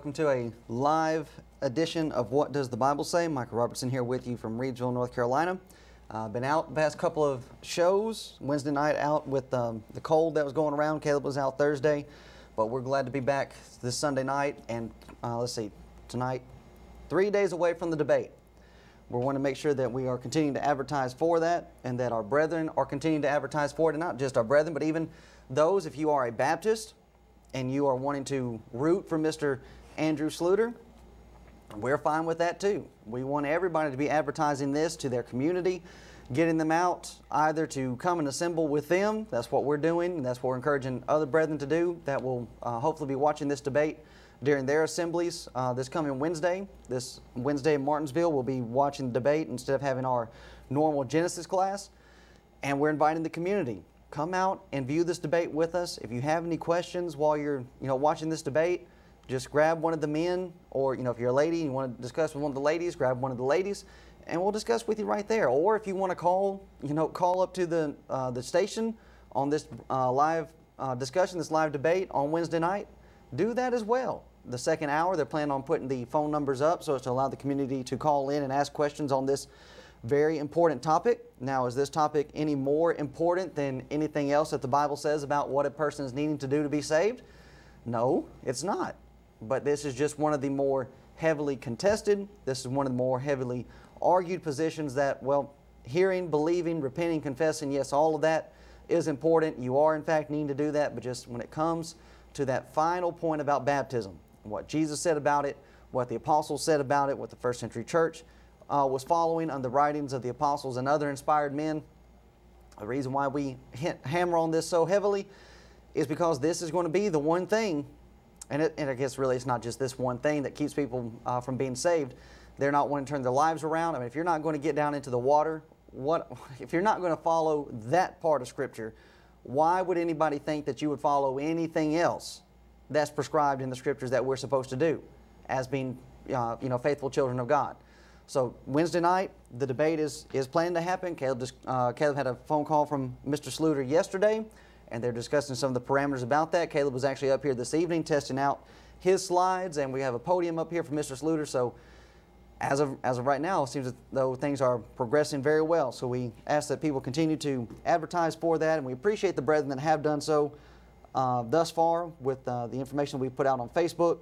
welcome to a live edition of What Does the Bible Say? Micah Robertson here with you from Reedsville, North Carolina. Been out the past couple of shows. Wednesday night out with the cold that was going around. Caleb was out Thursday, but we're glad to be back this Sunday night. And let's see, tonight, 3 days away from the debate. We want to make sure that we are continuing to advertise for that, and that our brethren are continuing to advertise for it, and not just our brethren, but even those, if you are a Baptist and you are wanting to root for Mr. Andrew Sluter, we're fine with that too. We want everybody to be advertising this to their community, getting them out either to come and assemble with them. That's what we're doing, and that's what we're encouraging other brethren to do that will hopefully be watching this debate during their assemblies this coming Wednesday. This Wednesday in Martinsville, we'll be watching the debate instead of having our normal Genesis class. And we're inviting the community. Come out and view this debate with us. If you have any questions while you're watching this debate, just grab one of the men, or if you're a lady and you want to discuss with one of the ladies, grab one of the ladies, and we'll discuss with you right there. Or if you want to call up to the station on this live discussion, this live debate on Wednesday night, do that as well. The second hour, they're planning on putting the phone numbers up so as to allow the community to call in and ask questions on this very important topic. Now, is this topic any more important than anything else that the Bible says about what a person is needing to do to be saved? No, it's not. But this is just one of the more heavily contested, this is one of the more heavily argued positions that, well, hearing, believing, repenting, confessing, yes, all of that is important. You are, in fact, needing to do that, but just when it comes to that final point about baptism, what Jesus said about it, what the apostles said about it, what the first century church was following on the writings of the apostles and other inspired men. The reason why we hammer on this so heavily is because this is going to be the one thing, and I guess really it's not just this one thing that keeps people from being saved. They're not wanting to turn their lives around. I mean, if you're not going to get down into the water, if you're not going to follow that part of Scripture, why would anybody think that you would follow anything else that's prescribed in the Scriptures that we're supposed to do as being faithful children of God? So Wednesday night, the debate is planned to happen. Caleb had a phone call from Mr. Sluter yesterday, and they're discussing some of the parameters about that. Caleb was actually up here this evening testing out his slides, and we have a podium up here for Mr. Sluter. So as of right now, it seems as though things are progressing very well. So we ask that people continue to advertise for that, and we appreciate the brethren that have done so thus far with the information we put out on Facebook.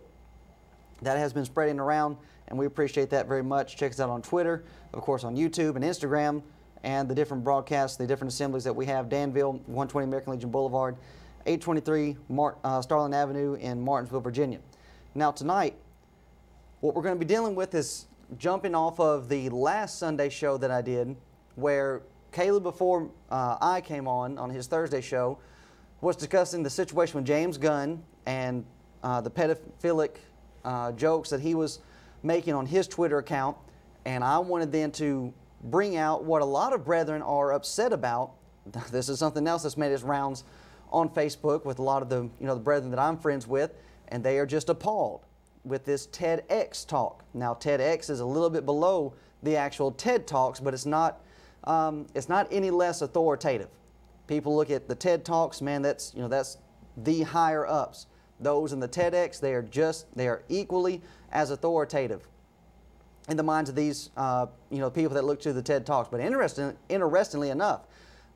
That has been spreading around, and we appreciate that very much. Check us out on Twitter, of course on YouTube and Instagram, and the different broadcasts, the different assemblies that we have. Danville, 120 American Legion Boulevard, 823 Starling Avenue in Martinsville, Virginia. Now tonight, what we're going to be dealing with is jumping off of the last Sunday show that I did, where Caleb, before I came on his Thursday show, was discussing the situation with James Gunn and the pedophilic jokes that he was making on his Twitter account. And I wanted then to bring out what a lot of brethren are upset about. This is something else that's made its rounds on Facebook with a lot of the the brethren that I'm friends with, and they are just appalled with this TEDx talk. Now TEDx is a little bit below the actual TED Talks, but it's not any less authoritative. People look at the TED Talks, man, that's the higher ups. Those in the TEDx, they are equally as authoritative in the minds of these people that look to the TED Talks. But interestingly enough,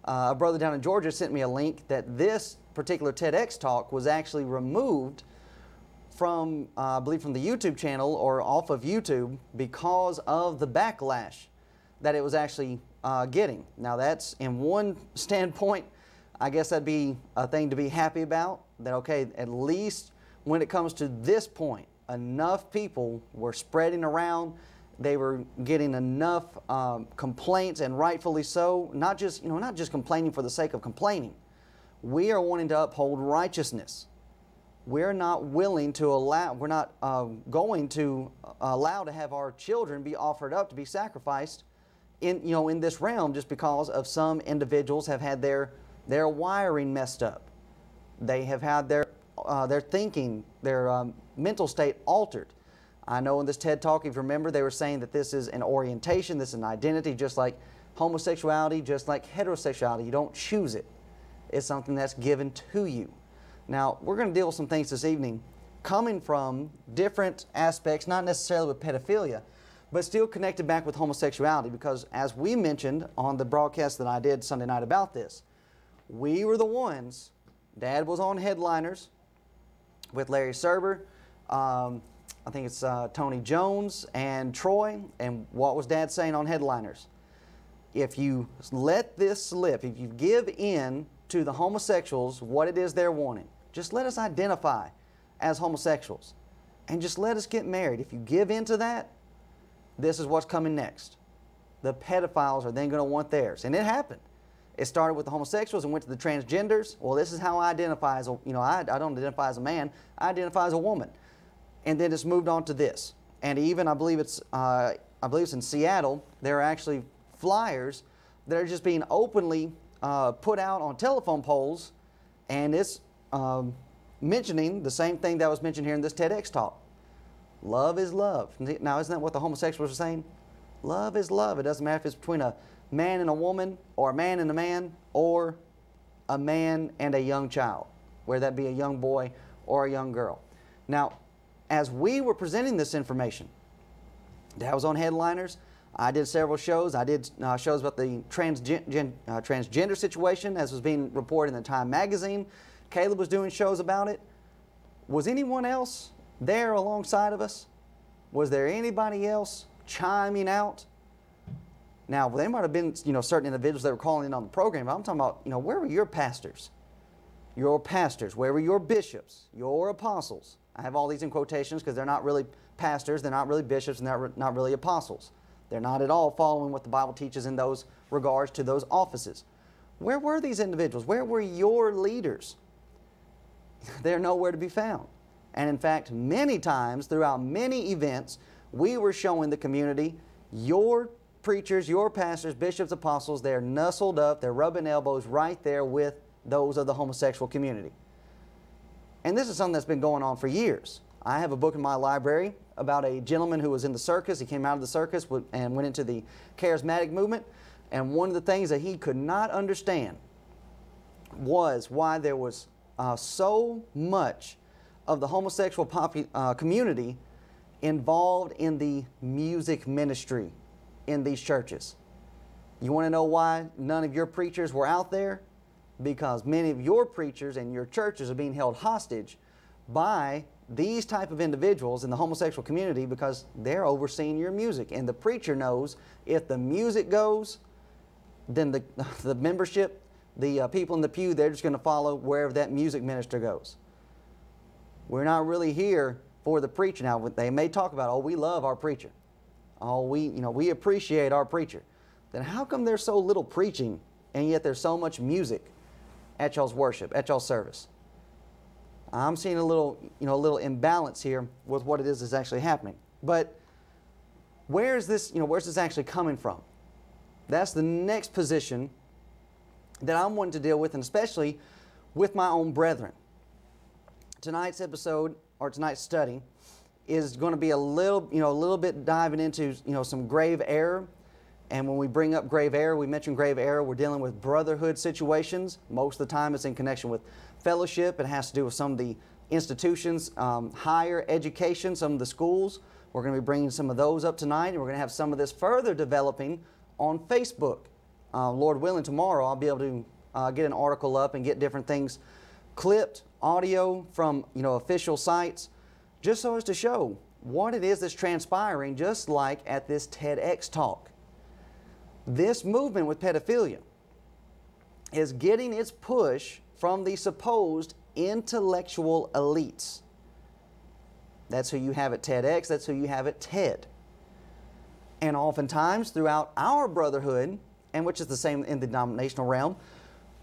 a brother down in Georgia sent me a link that this particular TEDx talk was actually removed from, I believe, from the YouTube channel or off of YouTube because of the backlash that it was actually getting. Now that's, in one standpoint, I guess that'd be a thing to be happy about, that okay, at least when it comes to this point, enough people were spreading around, they were getting enough complaints, and rightfully so, not just complaining for the sake of complaining. We are wanting to uphold righteousness. We're not willing to allow, we're not going to allow to have our children be offered up to be sacrificed in this realm just because of some individuals have had their wiring messed up. They have had their thinking, their mental state altered. I know in this TED Talk, if you remember, they were saying that this is an orientation, this is an identity, just like homosexuality, just like heterosexuality. You don't choose it. It's something that's given to you. Now, we're going to deal with some things this evening coming from different aspects, not necessarily with pedophilia, but still connected back with homosexuality, because as we mentioned on the broadcast that I did Sunday night about this, we were the ones, Dad was on Headliners with Larry Serber, I think it's Tony Jones and Troy, and what was Dad saying on Headliners? If you let this slip, if you give in to the homosexuals what it is they're wanting, just let us identify as homosexuals and just let us get married. If you give in to that, this is what's coming next. The pedophiles are then going to want theirs. And it happened. It started with the homosexuals and went to the transgenders. Well, this is how I identify as a, I don't identify as a man, I identify as a woman. And then it's moved on to this. And even, I believe it's in Seattle, there are actually flyers that are just being openly put out on telephone poles, and it's mentioning the same thing that was mentioned here in this TEDx talk. Love is love. Now, isn't that what the homosexuals are saying? Love is love. It doesn't matter if it's between a man and a woman, or a man and a man, or a man and a young child, whether that be a young boy or a young girl. Now, as we were presenting this information, Dad was on Headliners. I did several shows. I did shows about the transgender situation as was being reported in the Time magazine. Caleb was doing shows about it. Was anyone else there alongside of us? Was there anybody else chiming out? Now, there might have been, certain individuals that were calling in on the program, but I'm talking about, where were your pastors? Your pastors. Where were your bishops? Your apostles? I have all these in quotations because they're not really pastors, they're not really bishops, and they're not really apostles. They're not at all following what the Bible teaches in those regards to those offices. Where were these individuals? Where were your leaders? They're nowhere to be found. And in fact, many times throughout many events, we were showing the community your preachers, your pastors, bishops, apostles, they're nestled up, they're rubbing elbows right there with those of the homosexual community. And this is something that's been going on for years. I have a book in my library about a gentleman who was in the circus. He came out of the circus and went into the charismatic movement. And one of the things that he could not understand was why there was so much of the homosexual community involved in the music ministry in these churches. You want to know why none of your preachers were out there? Because many of your preachers and your churches are being held hostage by these type of individuals in the homosexual community because they're overseeing your music. And the preacher knows if the music goes, then the membership, the people in the pew, they're just going to follow wherever that music minister goes. We're not really here for the preacher. Now, they may talk about, oh, we love our preacher. Oh, we appreciate our preacher. Then how come there's so little preaching and yet there's so much music at y'all's worship, at y'all's service? I'm seeing a little imbalance here with what it is that's actually happening. But where's this actually coming from? That's the next position that I'm wanting to deal with, and especially with my own brethren. Tonight's episode, or tonight's study, is going to be a little bit diving into, some grave error. And when we bring up grave error, we mention grave error, we're dealing with brotherhood situations. Most of the time it's in connection with fellowship. It has to do with some of the institutions, higher education, some of the schools. We're going to be bringing some of those up tonight, and we're going to have some of this further developing on Facebook. Lord willing, tomorrow I'll be able to get an article up and get different things clipped, audio from official sites, just so as to show what it is that's transpiring, just like at this TEDx talk. This movement with pedophilia is getting its push from the supposed intellectual elites. That's who you have at TEDx, that's who you have at TED. And oftentimes throughout our brotherhood, and which is the same in the denominational realm,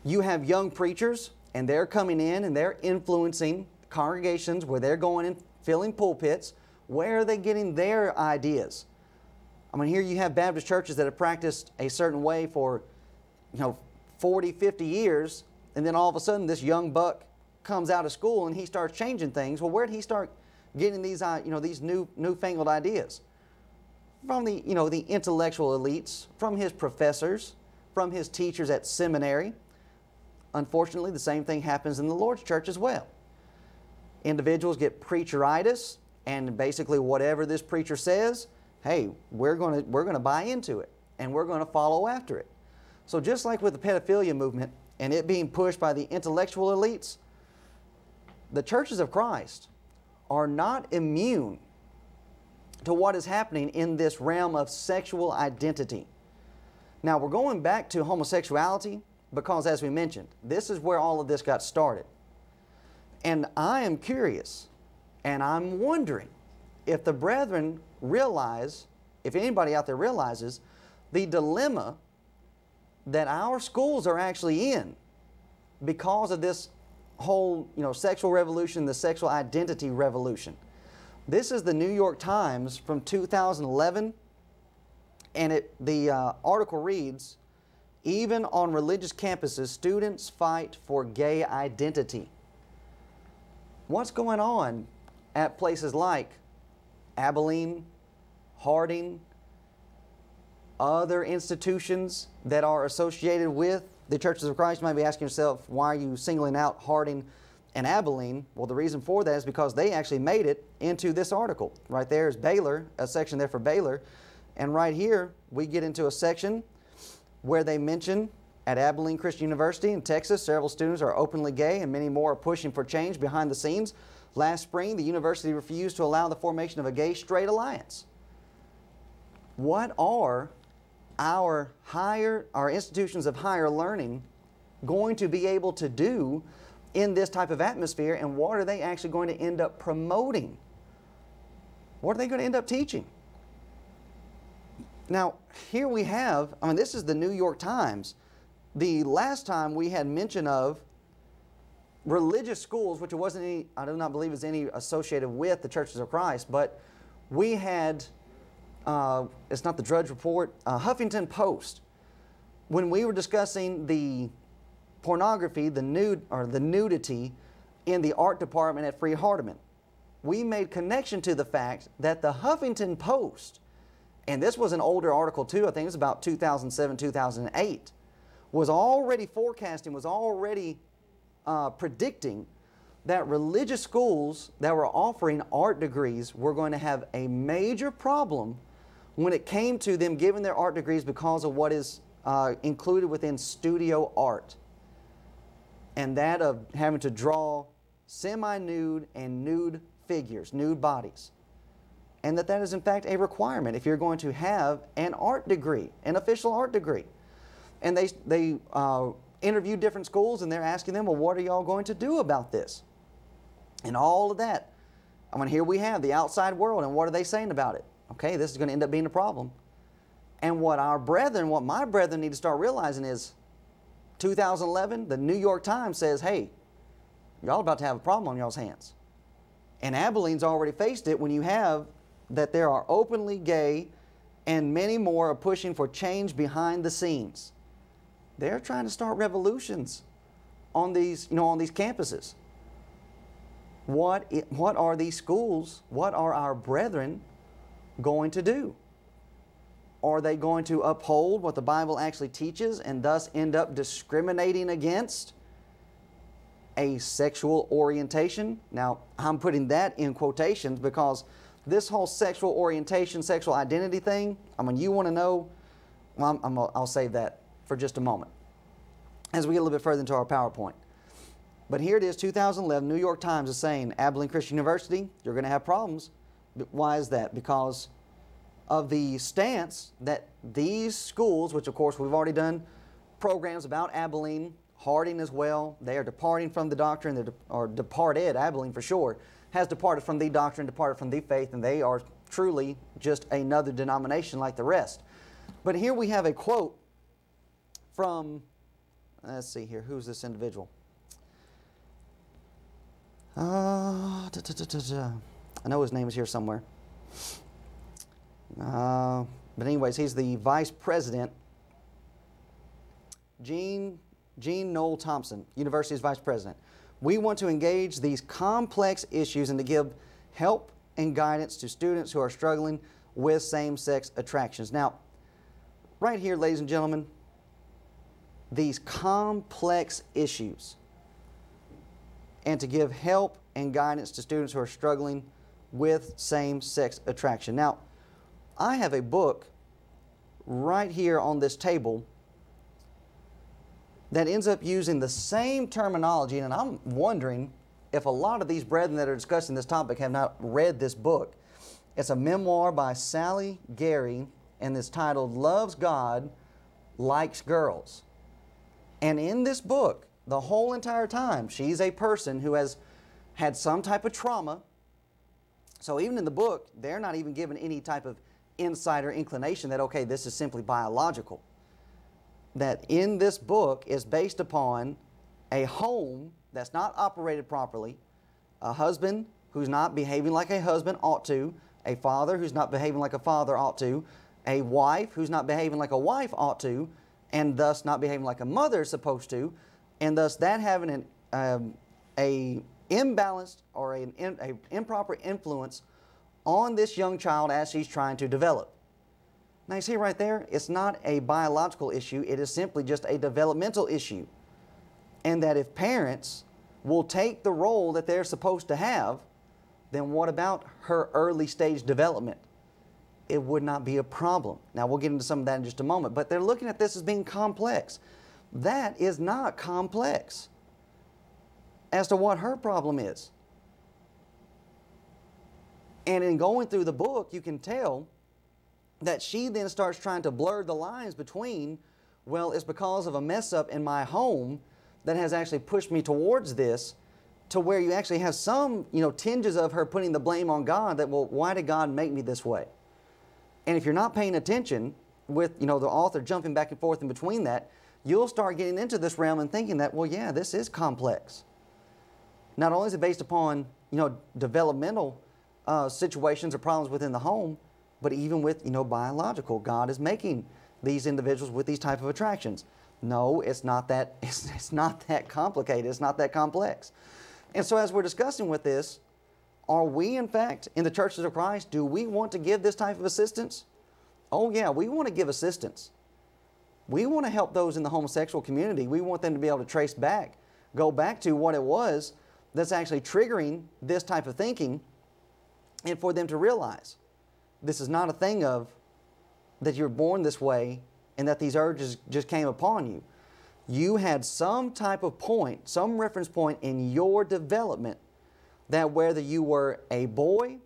you have young preachers, and they're coming in and they're influencing congregations where they're going and filling pulpits. Where are they getting their ideas? I mean, here you have Baptist churches that have practiced a certain way for 40, 50 years, and then all of a sudden this young buck comes out of school and he starts changing things. Well, where did he start getting these these newfangled ideas? From the the intellectual elites, from his professors, from his teachers at seminary. Unfortunately, the same thing happens in the Lord's church as well. individuals get preacheritis, and basically whatever this preacher says, hey, we're going to buy into it, and we're going to follow after it. So just like with the pedophilia movement and it being pushed by the intellectual elites, the churches of Christ are not immune to what is happening in this realm of sexual identity. Now, we're going back to homosexuality because, as we mentioned, this is where all of this got started. And I am curious, and I'm wondering if the brethren realize, if anybody out there realizes, the dilemma that our schools are actually in because of this whole, sexual revolution, the sexual identity revolution. This is the New York Times from 2011, and the article reads, "Even on religious campuses, students fight for gay identity." What's going on at places like Abilene, Harding, other institutions that are associated with the Churches of Christ? You might be asking yourself, why are you singling out Harding and Abilene? Well, the reason for that is because they actually made it into this article. Right there is Baylor, a section there for Baylor. And right here, we get into a section where they mention at Abilene Christian University in Texas, several students are openly gay and many more are pushing for change behind the scenes. Last spring, the university refused to allow the formation of a gay-straight alliance. What are our institutions of higher learning going to be able to do in this type of atmosphere, and what are they actually going to end up promoting? What are they going to end up teaching? Now, here we have, this is the New York Times. The last time we had mention of religious schools, which it wasn't any, I do not believe is any associated with the Churches of Christ, but we had, it's not the Drudge Report, Huffington Post. When we were discussing the pornography, the nudity in the art department at Freed-Hardeman, we made connection to the fact that the Huffington Post, and this was an older article too, I think it was about 2007, 2008, was already forecasting, was already predicting that religious schools that were offering art degrees were going to have a major problem when it came to them giving their art degrees because of what is included within studio art. And that of having to draw semi-nude and nude figures, nude bodies. And that is in fact a requirement if you're going to have an art degree, an official art degree. And they interviewed different schools, and they're asking them, well, what are y'all going to do about this? And all of that. Here we have the outside world, and what are they saying about it? Okay, this is going to end up being a problem. And what my brethren need to start realizing is 2011, the New York Times says, hey, y'all about to have a problem on y'all's hands. And Abilene's already faced it when you have that there are openly gay and many more are pushing for change behind the scenes. They're trying to start revolutions on these, on these campuses. What are these schools, what are our brethren going to do? Are they going to uphold what the Bible actually teaches and thus end up discriminating against a sexual orientation? Now, I'm putting that in quotations because this whole sexual orientation, sexual identity thing, you want to know, well, I'll save that for just a moment as we get a little bit further into our PowerPoint. But here it is, 2011, New York Times is saying, Abilene Christian University, you're going to have problems. Why is that? Because of the stance that these schools, which of course we've already done programs about Abilene, Harding as well, they are departing from the doctrine, or departed, Abilene for sure, has departed from the doctrine, departed from the faith, and they are truly just another denomination like the rest. But here we have a quote from, let's see here, who's this individual? I know his name is here somewhere. But anyways, he's the vice president, Gene Noel Thompson, University's vice president. We want to engage these complex issues and to give help and guidance to students who are struggling with same-sex attractions. Now, right here, ladies and gentlemen, these complex issues, and to give help and guidance to students who are struggling with same-sex attraction. Now, I have a book right here on this table that ends up using the same terminology, and I'm wondering if a lot of these brethren that are discussing this topic have not read this book. It's a memoir by Sally Gary, and it's titled Loves God, Likes Girls. And in this book, the whole entire time, she's a person who has had some type of trauma. So even in the book, they're not even given any type of insight or inclination that, okay, this is simply biological. That in this book is based upon a home that's not operated properly, a husband who's not behaving like a husband ought to, a father who's not behaving like a father ought to, a wife who's not behaving like a wife ought to, and thus not behaving like a mother is supposed to, and thus that having a imbalanced or an improper influence on this young child as she's trying to develop. Now you see right there, it's not a biological issue, it is simply just a developmental issue. And that if parents will take the role that they're supposed to have, then what about her early stage development? It would not be a problem. Now we'll get into some of that in just a moment, but they're looking at this as being complex. That is not complex as to what her problem is. And in going through the book, you can tell that she then starts trying to blur the lines between, well, it's because of a mess up in my home that has actually pushed me towards this, to where you actually have some, tinges of her putting the blame on God that, well, why did God make me this way? And if you're not paying attention with, the author jumping back and forth in between that, you'll start getting into this realm and thinking that, well, yeah, this is complex. Not only is it based upon, developmental situations or problems within the home, but even with, biological. God is making these individuals with these type of attractions. No, it's not that, it's not that complicated. It's not that complex. And so as we're discussing with this, are we, in fact, in the churches of Christ, do we want to give this type of assistance? Oh, yeah, we want to give assistance. We want to help those in the homosexual community. We want them to be able to go back to what it was that's actually triggering this type of thinking, and for them to realize this is not a thing of that you're born this way and that these urges just came upon you. You had some type of point, some reference point in your development that whether you were a boy,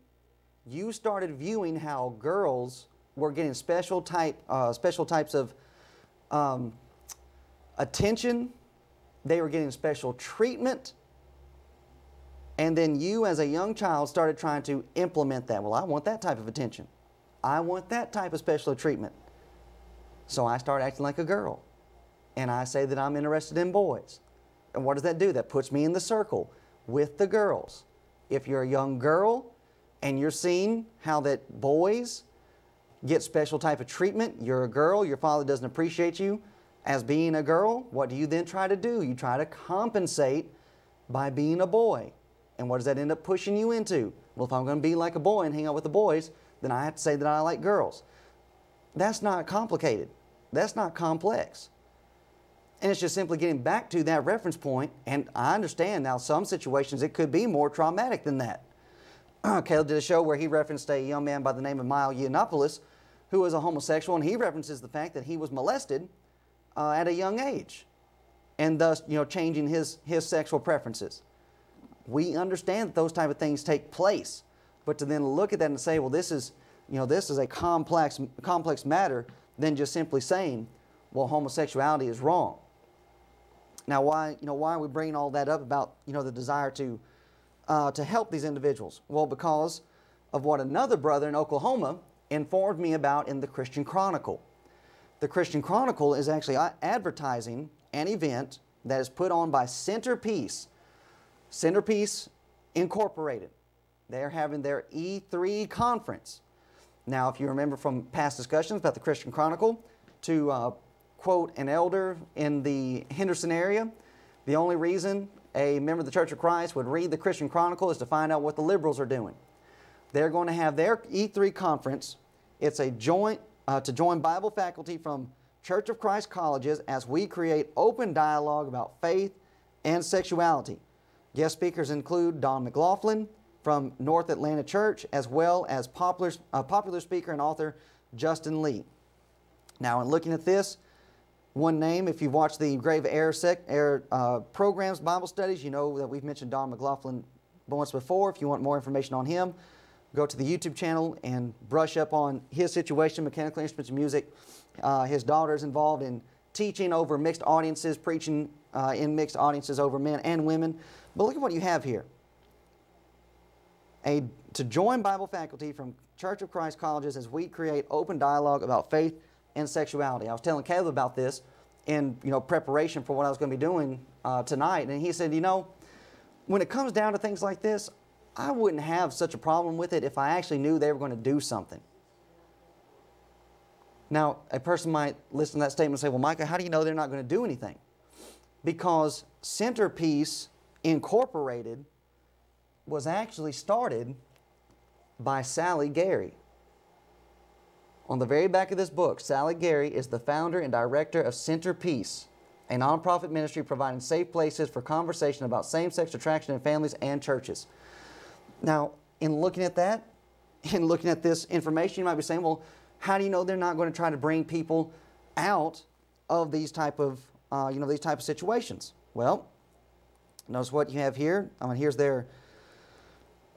you started viewing how girls were getting special types of attention. They were getting special treatment. And then you as a young child started trying to implement that. Well, I want that type of attention. I want that type of special treatment. So I start acting like a girl. And I say that I'm interested in boys. And what does that do? That puts me in the circle with the girls. If you're a young girl and you're seeing how that boys get special type of treatment, you're a girl, your father doesn't appreciate you as being a girl, what do you then try to do? You try to compensate by being a boy. And what does that end up pushing you into? Well, if I'm going to be like a boy and hang out with the boys, then I have to say that I like girls. That's not complicated. That's not complex. And it's just simply getting back to that reference point. And I understand now some situations it could be more traumatic than that. Caleb did a show where he referenced a young man by the name of Mile Yiannopoulos who was a homosexual, and he references the fact that he was molested at a young age, and thus changing his sexual preferences. We understand that those type of things take place, but to then look at that and say, well, this is a complex matter, than just simply saying, well, homosexuality is wrong. Now, why are we bringing all that up about the desire to help these individuals? Well, because of what another brother in Oklahoma informed me about in the Christian Chronicle. The Christian Chronicle is actually advertising an event that is put on by Centerpiece Incorporated. They're having their E3 conference. Now, if you remember from past discussions about the Christian Chronicle, to quote an elder in the Henderson area, the only reason a member of the Church of Christ would read the Christian Chronicle is to find out what the liberals are doing. They're going to have their E3 conference. It's a joint to join Bible faculty from Church of Christ colleges as we create open dialogue about faith and sexuality. Guest speakers include Don McLaughlin from North Atlanta Church, as well as popular speaker and author Justin Lee. Now, in looking at this, one name, if you've watched the Grave Air programs, Bible studies, you know that we've mentioned Don McLaughlin once before. If you want more information on him, go to the YouTube channel and brush up on his situation, mechanical instruments and music. His daughter is involved in teaching over mixed audiences, preaching in mixed audiences over men and women. But look at what you have here. To join Bible faculty from Church of Christ colleges as we create open dialogue about faith and sexuality. I was telling Caleb about this in preparation for what I was going to be doing tonight, and he said, when it comes down to things like this, I wouldn't have such a problem with it if I actually knew they were going to do something. Now, a person might listen to that statement and say, well, Micah, how do you know they're not going to do anything? Because Centerpiece Incorporated was actually started by Sally Gary. On the very back of this book, Sally Gary is the founder and director of Centerpiece, a nonprofit ministry providing safe places for conversation about same-sex attraction in families and churches. Now, in looking at that, in looking at this information, you might be saying, well, how do you know they're not going to try to bring people out of these type of, these type of situations? Well, notice what you have here. Here's their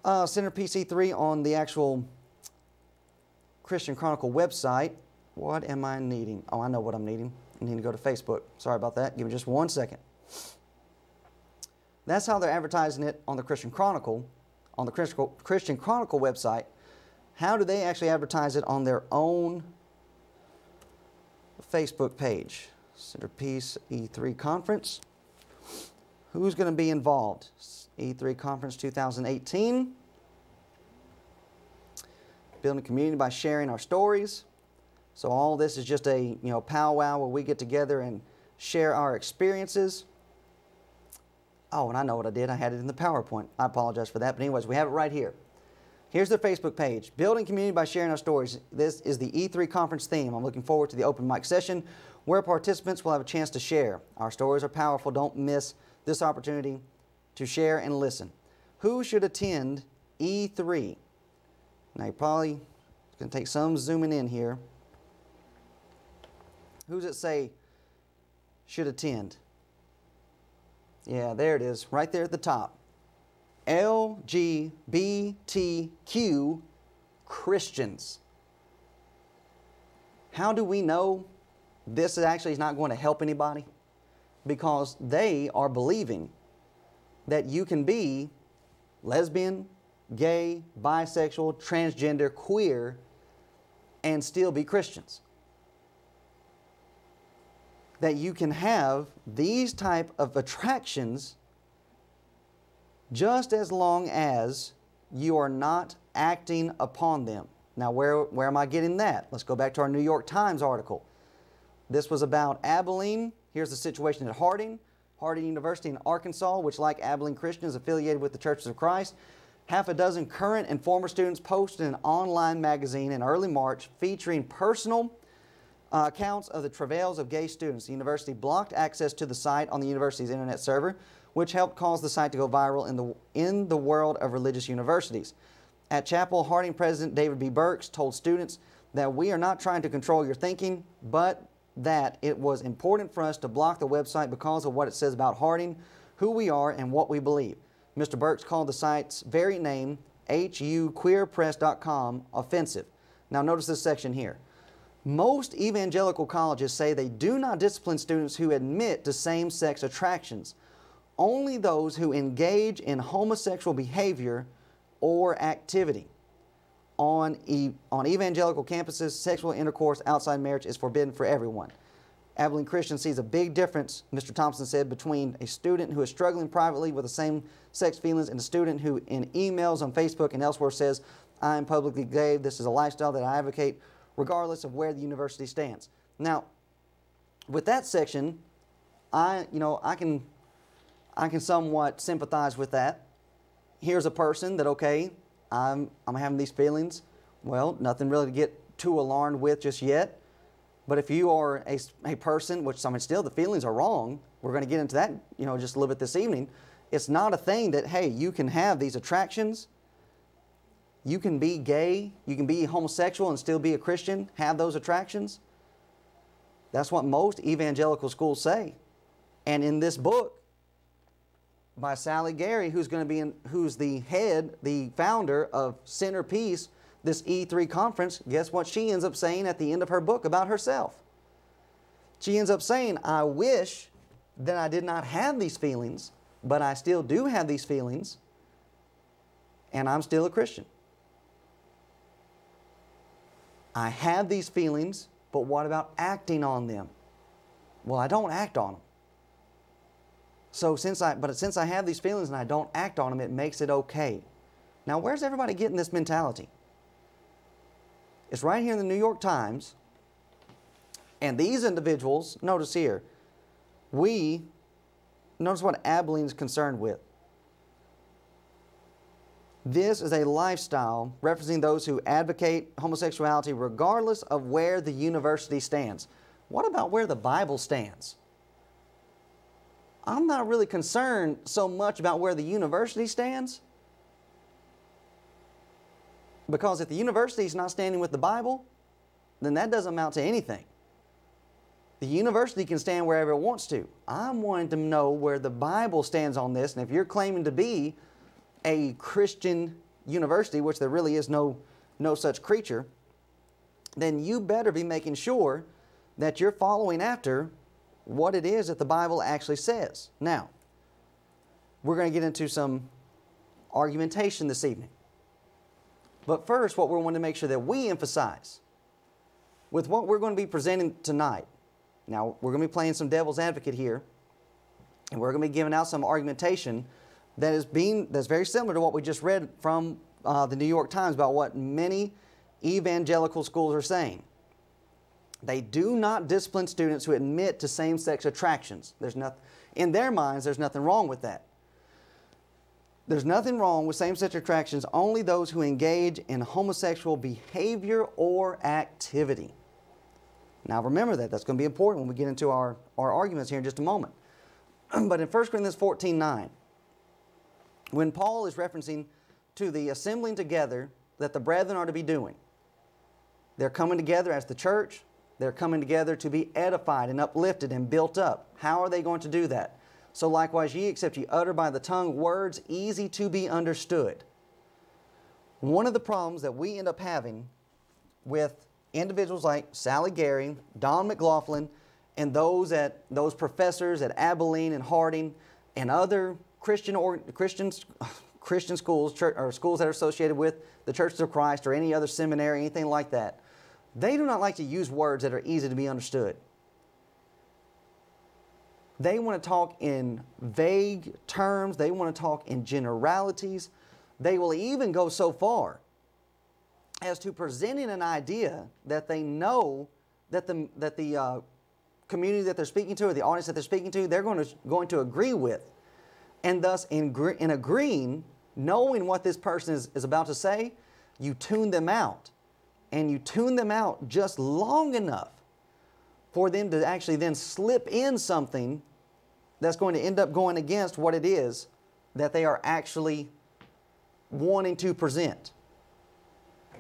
Centerpiece E3 on the actual Christian Chronicle website. What am I needing? Oh, I know what I'm needing. I need to go to Facebook. Sorry about that. Give me just 1 second. That's how they're advertising it on the Christian Chronicle, on the Christian Chronicle website. How do they actually advertise it on their own Facebook page? Centerpiece E3 Conference. Who's going to be involved? E3 Conference 2018. Building a community by sharing our stories. So all this is just a powwow where we get together and share our experiences. Oh, and I know what I did. I had it in the PowerPoint. I apologize for that. But anyways, we have it right here. Here's their Facebook page. Building community by sharing our stories. This is the E3 conference theme. I'm looking forward to the open mic session where participants will have a chance to share. Our stories are powerful. Don't miss this opportunity to share and listen. Who should attend E3? Now, you're probably going to take some zooming in here. Who's it say should attend? Yeah, there it is, right there at the top. LGBTQ Christians. How do we know this actually is not going to help anybody? Because they are believing that you can be lesbian, gay, bisexual, transgender, queer, and still be Christians. That you can have these type of attractions just as long as you are not acting upon them. Now, where am I getting that? Let's go back to our New York Times article. This was about Abilene. Here's the situation at Harding University in Arkansas, which, like Abilene Christian, is affiliated with the Churches of Christ. Half a dozen current and former students posted an online magazine in early March featuring personal accounts of the travails of gay students. The university blocked access to the site on the university's internet server, which helped cause the site to go viral in the world of religious universities. At Chapel, Harding President David B. Burks told students that we are not trying to control your thinking, but that it was important for us to block the website because of what it says about Harding, who we are, and what we believe. Mr. Burks called the site's very name, huqueerpress.com, offensive. Now notice this section here. Most evangelical colleges say they do not discipline students who admit to same-sex attractions, only those who engage in homosexual behavior or activity. On evangelical campuses, sexual intercourse outside marriage is forbidden for everyone. Abilene Christian sees a big difference, Mr. Thompson said, between a student who is struggling privately with the same-sex feelings and a student who in emails on Facebook and elsewhere says, I am publicly gay, this is a lifestyle that I advocate, regardless of where the university stands. Now, with that section, I can somewhat sympathize with that. Here's a person that, okay, I'm having these feelings. Well, nothing really to get too alarmed with just yet. But if you are a person, which still the feelings are wrong, we're going to get into that, just a little bit this evening. It's not a thing that, hey, you can have these attractions. You can be gay, you can be homosexual and still be a Christian, have those attractions. That's what most evangelical schools say. And in this book by Sally Gary, who's the head, the founder of Centerpiece, this E3 conference, guess what she ends up saying at the end of her book about herself? She ends up saying, I wish that I did not have these feelings, but I still do have these feelings, and I'm still a Christian. I have these feelings, but what about acting on them? Well, I don't act on them. So since I have these feelings and I don't act on them, it makes it okay. Now, where's everybody getting this mentality? It's right here in the New York Times. And these individuals, notice here, notice what Abilene is concerned with. This is a lifestyle referencing those who advocate homosexuality regardless of where the university stands. What about where the Bible stands? I'm not really concerned so much about where the university stands, because if the university is not standing with the Bible, then that doesn't amount to anything. The university can stand wherever it wants to. I'm wanting to know where the Bible stands on this, and if you're claiming to be a Christian university, which there really is no such creature, then you better be making sure that you're following after what it is that the Bible actually says. Now, we're going to get into some argumentation this evening. But first, what we want to make sure that we emphasize with what we're going to be presenting tonight. Now, we're going to be playing some devil's advocate here, and we're going to be giving out some argumentation that's very similar to what we just read from the New York Times about what many evangelical schools are saying. They do not discipline students who admit to same-sex attractions. In their minds, there's nothing wrong with that. There's nothing wrong with same-sex attractions, only those who engage in homosexual behavior or activity. Now remember that. That's going to be important when we get into our arguments here in just a moment. But in 1 Corinthians 14:9, when Paul is referencing to the assembling together that the brethren are to be doing, they're coming together as the church. They're coming together to be edified and uplifted and built up. How are they going to do that? So likewise ye, except ye utter by the tongue words easy to be understood. One of the problems that we end up having with individuals like Sally Gary, Don McLaughlin, and those professors at Abilene and Harding and other Christian schools, or schools that are associated with the Churches of Christ or any other seminary, anything like that, they do not like to use words that are easy to be understood. They want to talk in vague terms. They want to talk in generalities. They will even go so far as to presenting an idea that they know that the community that they're speaking to, or the audience that they're speaking to, they're going to agree with. And thus, in agreeing, knowing what this person is about to say, you tune them out. And you tune them out just long enough for them to actually then slip in something that's going to end up going against what it is that they are actually wanting to present.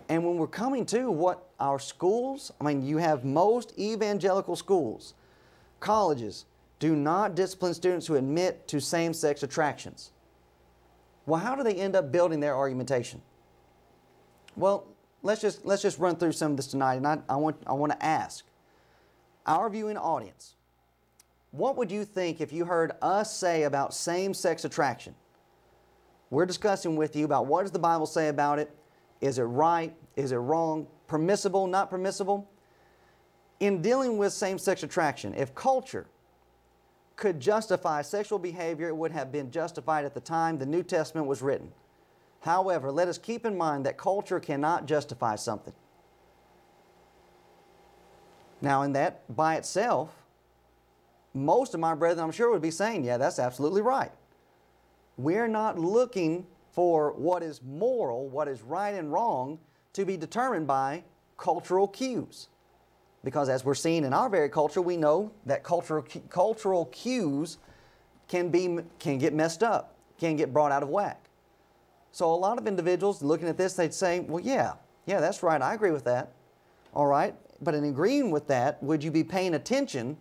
And when we're coming to what our schools, you have most evangelical schools, colleges, do not discipline students who admit to same-sex attractions. Well, how do they end up building their argumentation? Well, let's just run through some of this tonight, and I want to ask our viewing audience, what would you think if you heard us say about same-sex attraction? We're discussing with you about what does the Bible say about it. Is it right? Is it wrong? Permissible? Not permissible? In dealing with same-sex attraction, if culture could justify sexual behavior, it would have been justified at the time the New Testament was written. However, let us keep in mind that culture cannot justify something. Now, in that by itself, most of my brethren, I'm sure, would be saying, yeah, that's absolutely right. We're not looking for what is moral, what is right and wrong, to be determined by cultural cues. Because as we're seeing in our very culture, we know that cultural cues can get messed up. can get brought out of whack. So a lot of individuals looking at this, they'd say, well, yeah, that's right, I agree with that. All right, but in agreeing with that, would you be paying attention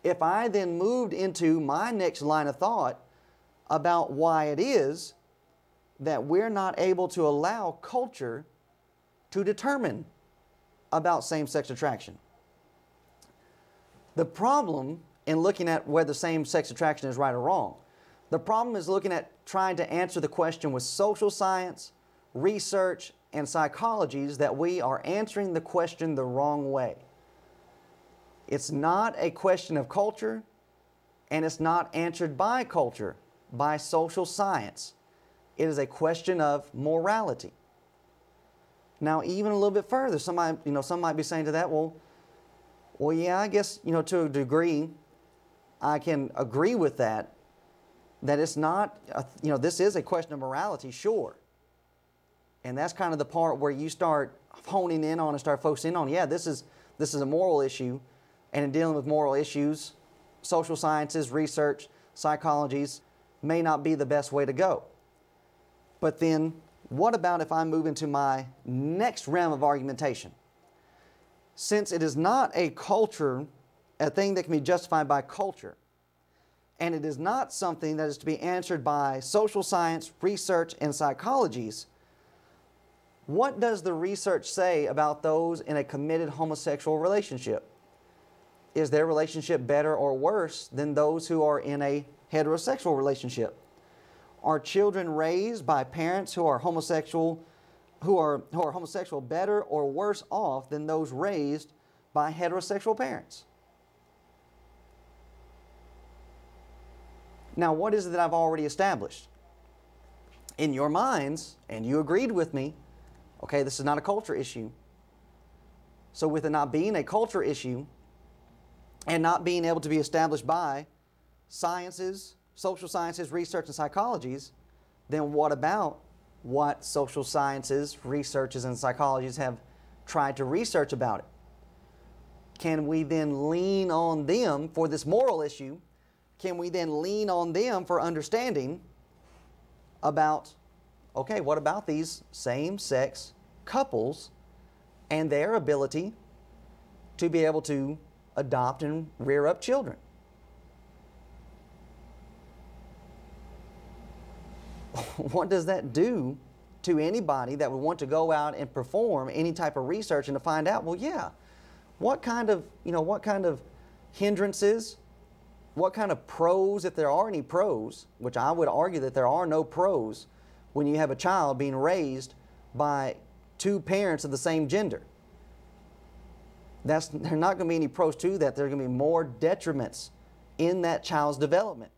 if I then moved into my next line of thought about why it is that we're not able to allow culture to determine about same-sex attraction? The problem in looking at whether same-sex attraction is right or wrong, the problem is looking at trying to answer the question with social science, research, and psychologies that we are answering the question the wrong way. It's not a question of culture, and it's not answered by culture, by social science. It is a question of morality. Now, even a little bit further, some might be saying to that, well, yeah, I guess, to a degree, I can agree with that it's not, this is a question of morality, sure. And that's kind of the part where you start honing in on and start focusing on, yeah, this is a moral issue. And in dealing with moral issues, social sciences, research, psychologies may not be the best way to go. But then, what about if I move into my next realm of argumentation? Since it is not a culture, a thing that can be justified by culture, and it is not something that is to be answered by social science, research, and psychologies, what does the research say about those in a committed homosexual relationship? Is their relationship better or worse than those who are in a heterosexual relationship? Are children raised by parents who are homosexual better or worse off than those raised by heterosexual parents? Now, what is it that I've already established? In your minds, and you agreed with me, okay, this is not a culture issue. So with it not being a culture issue and not being able to be established by sciences, social sciences, research, and psychologies, then what about what social sciences, researches, and psychologies have tried to research about it? Can we then lean on them for this moral issue? Can we then lean on them for understanding about, okay, what about these same-sex couples and their ability to be able to adopt and rear up children? What does that do to anybody that would want to go out and perform any type of research and to find out, well, yeah, what kind of hindrances, what kind of pros, if there are any pros, which I would argue that there are no pros when you have a child being raised by two parents of the same gender. There are not going to be any pros to that. There are going to be more detriments in that child's development,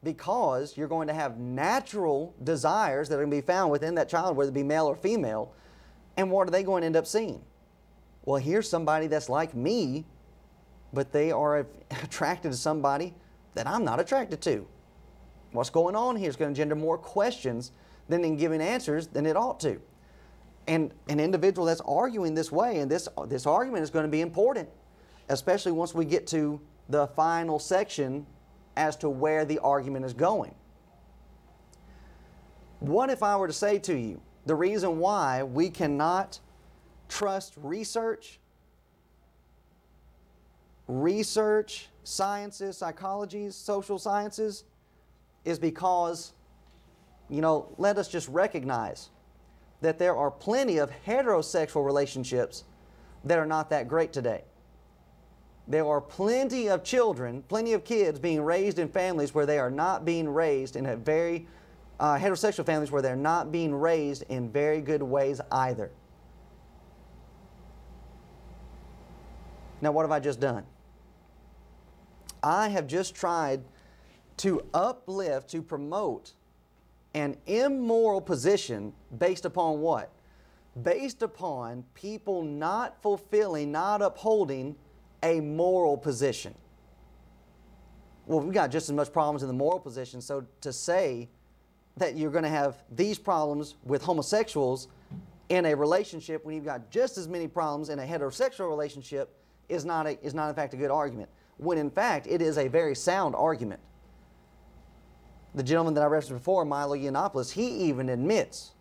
because you're going to have natural desires that are going to be found within that child, whether it be male or female. And what are they going to end up seeing? Well, here's somebody that's like me, but they are attracted to somebody that I'm not attracted to. What's going on here is going to engender more questions than in giving answers than it ought to. And an individual that's arguing this way, and this argument is going to be important, especially once we get to the final section as to where the argument is going. What if I were to say to you, the reason why we cannot trust research, sciences, psychologies, social sciences, is because, let us just recognize that there are plenty of heterosexual relationships that are not that great today. There are plenty of children, plenty of kids being raised in families where they are not being raised in a very heterosexual families where they're not being raised in very good ways either. Now, what have I just done? I have just tried to uplift, to promote an immoral position based upon what? Based upon people not fulfilling, not upholding a moral position. Well, we've got just as much problems in the moral position, so to say that you're going to have these problems with homosexuals in a relationship when you've got just as many problems in a heterosexual relationship is not in fact a good argument, when in fact it is a very sound argument. the gentleman that I referenced before, Milo Yiannopoulos, he even admits,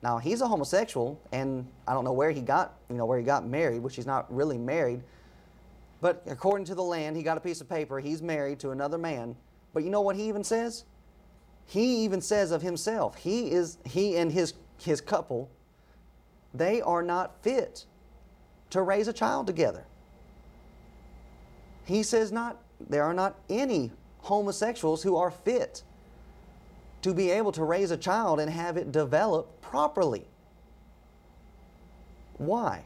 now he's a homosexual, and I don't know where he got, where he got married, which he's not really married, but according to the land, he got a piece of paper, he's married to another man. But you know what he even says? He even says of himself, he and his couple, they are not fit to raise a child together. He says there are not any homosexuals who are fit to be able to raise a child and have it develop properly. Why?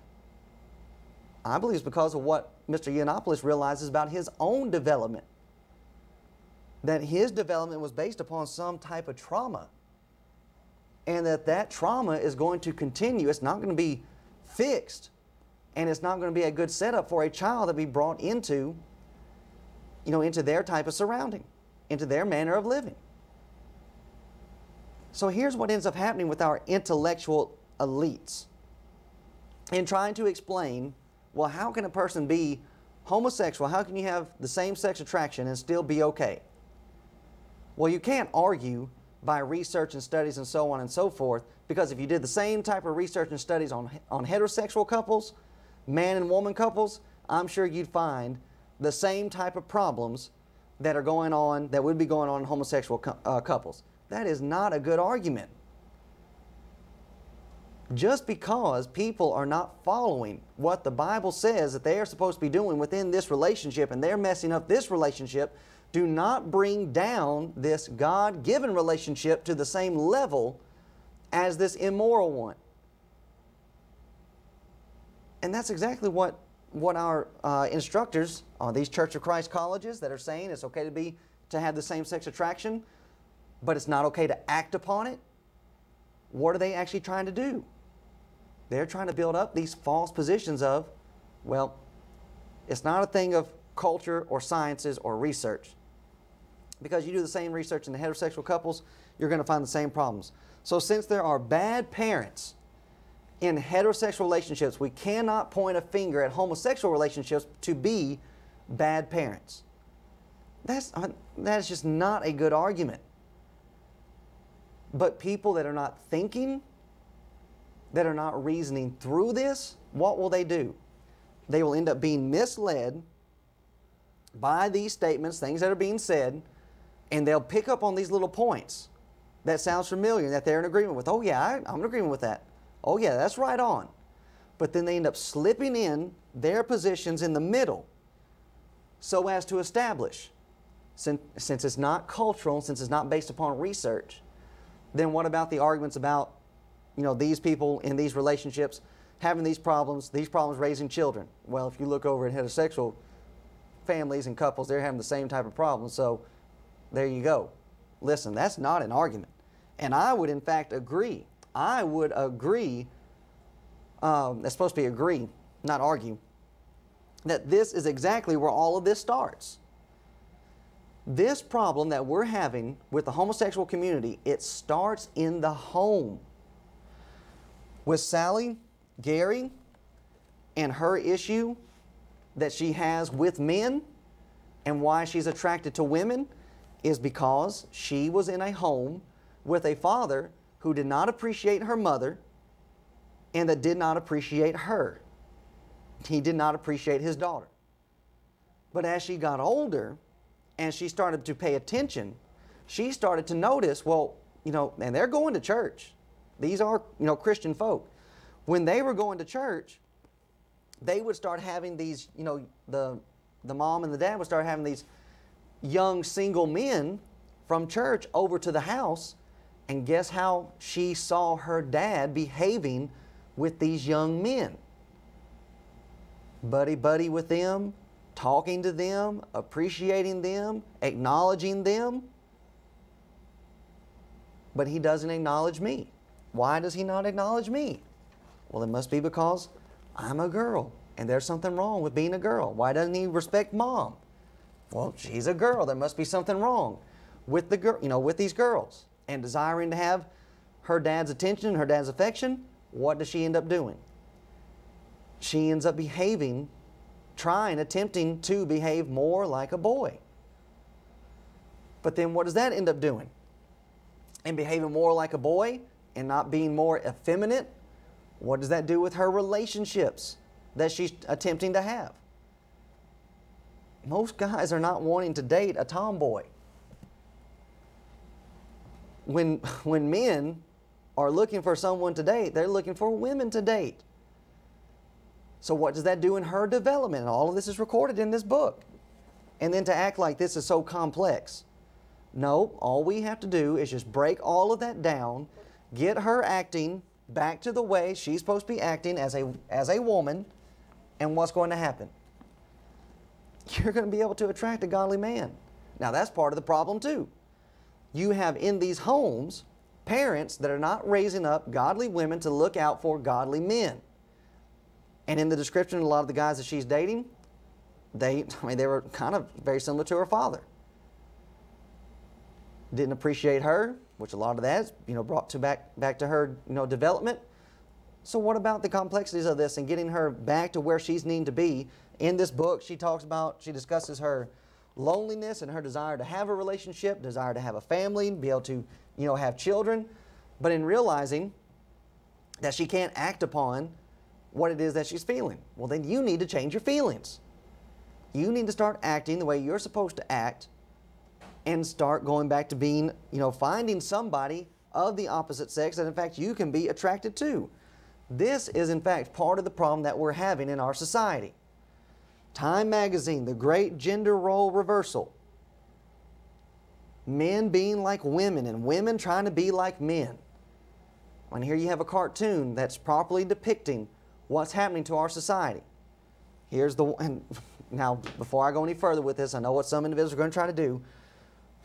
I believe it's because of what Mr. Yiannopoulos realizes about his own development. That his development was based upon some type of trauma. And that trauma is going to continue. It's not going to be fixed. And it's not going to be a good setup for a child to be brought into, into their type of surrounding, into their manner of living. So here's what ends up happening with our intellectual elites. In trying to explain, well, how can a person be homosexual? How can you have the same sex attraction and still be okay? Well, you can't argue by research and studies and so on and so forth, because if you did the same type of research and studies on heterosexual couples, man and woman couples, I'm sure you'd find the same type of problems that are going on, that would be going on in homosexual couples. That is not a good argument. Just because people are not following what the Bible says that they are supposed to be doing within this relationship and they're messing up this relationship, do not bring down this God-given relationship to the same level as this immoral one. And that's exactly what our instructors on these Church of Christ colleges that are saying it's okay to have the same sex attraction, but it's not okay to act upon it. What are they actually trying to do? They're trying to build up these false positions of, well, it's not a thing of culture or sciences or research. Because you do the same research in the heterosexual couples, you're going to find the same problems. So since there are bad parents in heterosexual relationships, we cannot point a finger at homosexual relationships to be bad parents. That's just not a good argument. But people that are not thinking, that are not reasoning through this, what will they do? They will end up being misled by these statements, things that are being said, and they'll pick up on these little points that sounds familiar, that they're in agreement with. Oh yeah, I'm in agreement with that. Oh yeah, that's right on. But then they end up slipping in their positions in the middle so as to establish, since it's not cultural, since it's not based upon research, then what about the arguments about, these people in these relationships having these problems raising children? Well, if you look over at heterosexual families and couples, they're having the same type of problems, so there you go. Listen, that's not an argument. And I would in fact agree. I would agree, that's supposed to be agree, not argue, that this is exactly where all of this starts. This problem that we're having with the homosexual community, it starts in the home. With Sally, Gary, and her issue that she has with men and why she's attracted to women is because she was in a home with a father who did not appreciate her mother and that did not appreciate her. He did not appreciate his daughter. But as she got older and she started to pay attention, she started to notice, well, and they're going to church. These are, Christian folk. When they were going to church, they would start having these, the mom and the dad would start having these young single men from church over to the house, and guess how she saw her dad behaving with these young men? Buddy with them, talking to them, appreciating them, acknowledging them. But he doesn't acknowledge me. Why does he not acknowledge me? Well, it must be because I'm a girl and there's something wrong with being a girl. Why doesn't he respect mom? Well, she's a girl. There must be something wrong with with these girls. And desiring to have her dad's attention, her dad's affection, what does she end up doing? She ends up attempting to behave more like a boy. But then what does that end up doing? and behaving more like a boy and not being more effeminate, what does that do with her relationships that she's attempting to have? Most guys are not wanting to date a tomboy. When men are looking for someone to date, they're looking for women to date. So what does that do in her development? And all of this is recorded in this book. And then to act like this is so complex. No, all we have to do is just break all of that down, get her acting back to the way she's supposed to be acting as a woman, and what's going to happen? You're going to be able to attract a godly man. Now that's part of the problem too. You have in these homes parents that are not raising up godly women to look out for godly men. And in the description of a lot of the guys that she's dating, they were kind of very similar to her father. Didn't appreciate her, which a lot of that is, brought to back to her, development. So what about the complexities of this and getting her back to where she's needing to be? In this book, she discusses her loneliness and her desire to have a relationship, desire to have a family, be able to, have children. But in realizing that she can't act upon what it is that she's feeling, well, then you need to change your feelings. You need to start acting the way you're supposed to act and start going back to being, finding somebody of the opposite sex that in fact you can be attracted to. This is in fact part of the problem that we're having in our society. Time magazine, the great gender role reversal. Men being like women and women trying to be like men. And here you have a cartoon that's properly depicting what's happening to our society. And now, before I go any further with this, I know what some individuals are going to try to do.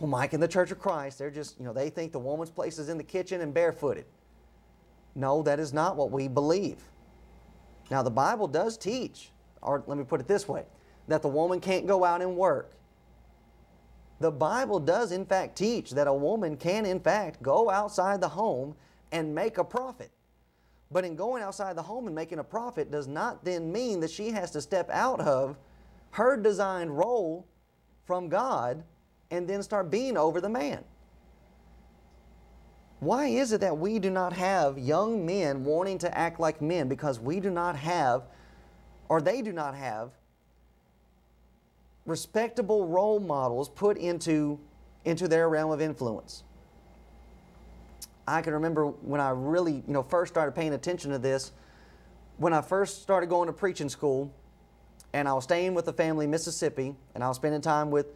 Well, Mike, in the Church of Christ, they're just, they think the woman's place is in the kitchen and barefooted. No, that is not what we believe. Now, the Bible does teach, or let me put it this way, that the woman can't go out and work. The Bible does, in fact, teach that a woman can, in fact, go outside the home and make a profit. But in going outside the home and making a profit does not then mean that she has to step out of her designed role from God and then start being over the man. Why is it that we do not have young men wanting to act like men? Because we do not have, or they do not have, respectable role models put into their realm of influence. I can remember when I really, first started paying attention to this, when I first started going to preaching school, and I was staying with a family in Mississippi, and I was spending time with,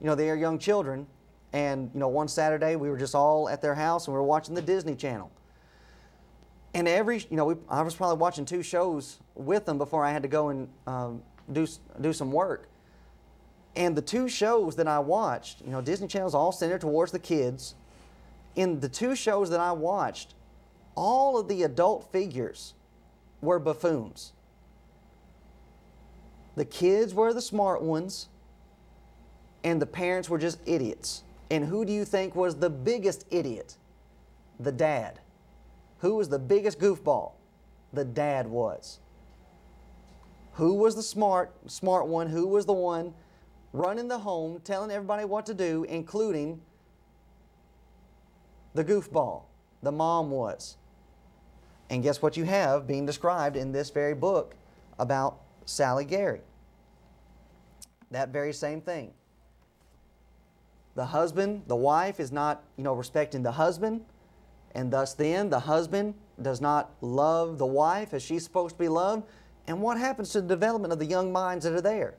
their young children, and, one Saturday we were just all at their house and we were watching the Disney Channel. And I was probably watching 2 shows with them before I had to go and do some work. And the 2 shows that I watched, Disney Channel's all centered towards the kids. In the 2 shows that I watched, all of the adult figures were buffoons. The kids were the smart ones, and the parents were just idiots. And who do you think was the biggest idiot? The dad. Who was the biggest goofball? The dad was. Who was the smart one? Who was the one running the home, telling everybody what to do, including the goofball? The mom was. And guess what you have being described in this very book about Sally Gary? That very same thing. The husband, the wife is not, respecting the husband, and thus then the husband does not love the wife as she's supposed to be loved. And what happens to the development of the young minds that are there?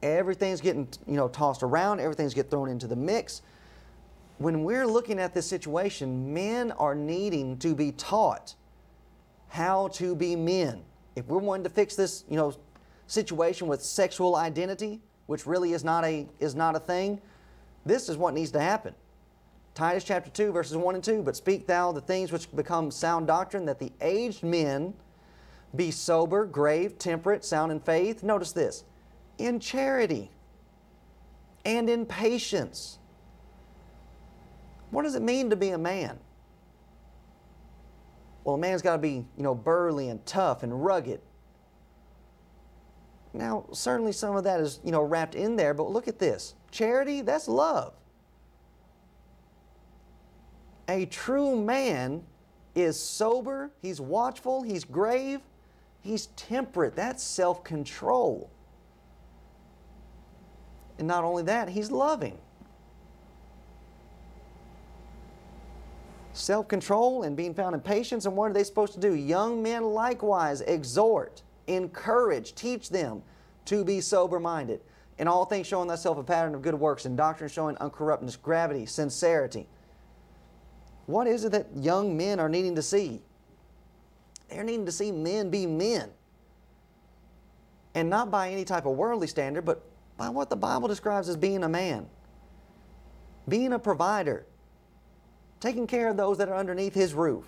Everything's getting, tossed around, everything's getting thrown into the mix. When we're looking at this situation, men are needing to be taught how to be men. If we're wanting to fix this, situation with sexual identity, which really is not a thing, this is what needs to happen. Titus chapter 2, verses 1 and 2, but speak thou the things which become sound doctrine, that the aged men be sober, grave, temperate, sound in faith. Notice this, in charity and in patience. What does it mean to be a man? Well, a man's got to be, burly and tough and rugged. Now, certainly some of that is, wrapped in there, but look at this. Charity, that's love. A true man is sober, he's watchful, he's grave, he's temperate. That's self-control. And not only that, he's loving. Self-control and being found in patience. And what are they supposed to do? Young men likewise exhort, encourage, teach them to be sober-minded. In all things showing thyself a pattern of good works, and doctrine showing uncorruptness, gravity, sincerity. What is it that young men are needing to see? They're needing to see men be men. And not by any type of worldly standard, but by what the Bible describes as being a man. Being a provider. Taking care of those that are underneath his roof.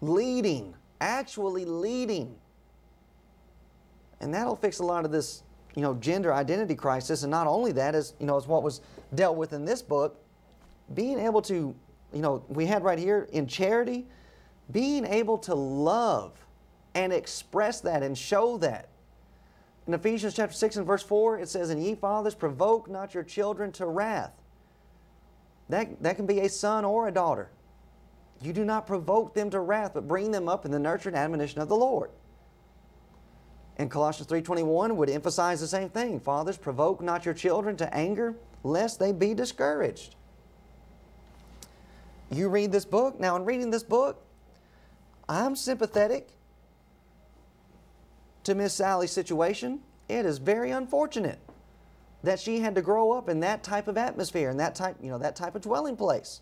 Leading. Actually leading. And that'll fix a lot of this, gender identity crisis. And not only that, as what was dealt with in this book, being able to, we had right here in charity, being able to love and express that and show that. In Ephesians chapter 6 and verse 4, it says, "And ye fathers, provoke not your children to wrath." That can be a son or a daughter. You do not provoke them to wrath, but bring them up in the nurture and admonition of the Lord. And Colossians 3:21 would emphasize the same thing. Fathers, provoke not your children to anger, lest they be discouraged. You read this book. Now, in reading this book, I'm sympathetic to Miss Sally's situation. It is very unfortunate that she had to grow up in that type of atmosphere, in that type of dwelling place.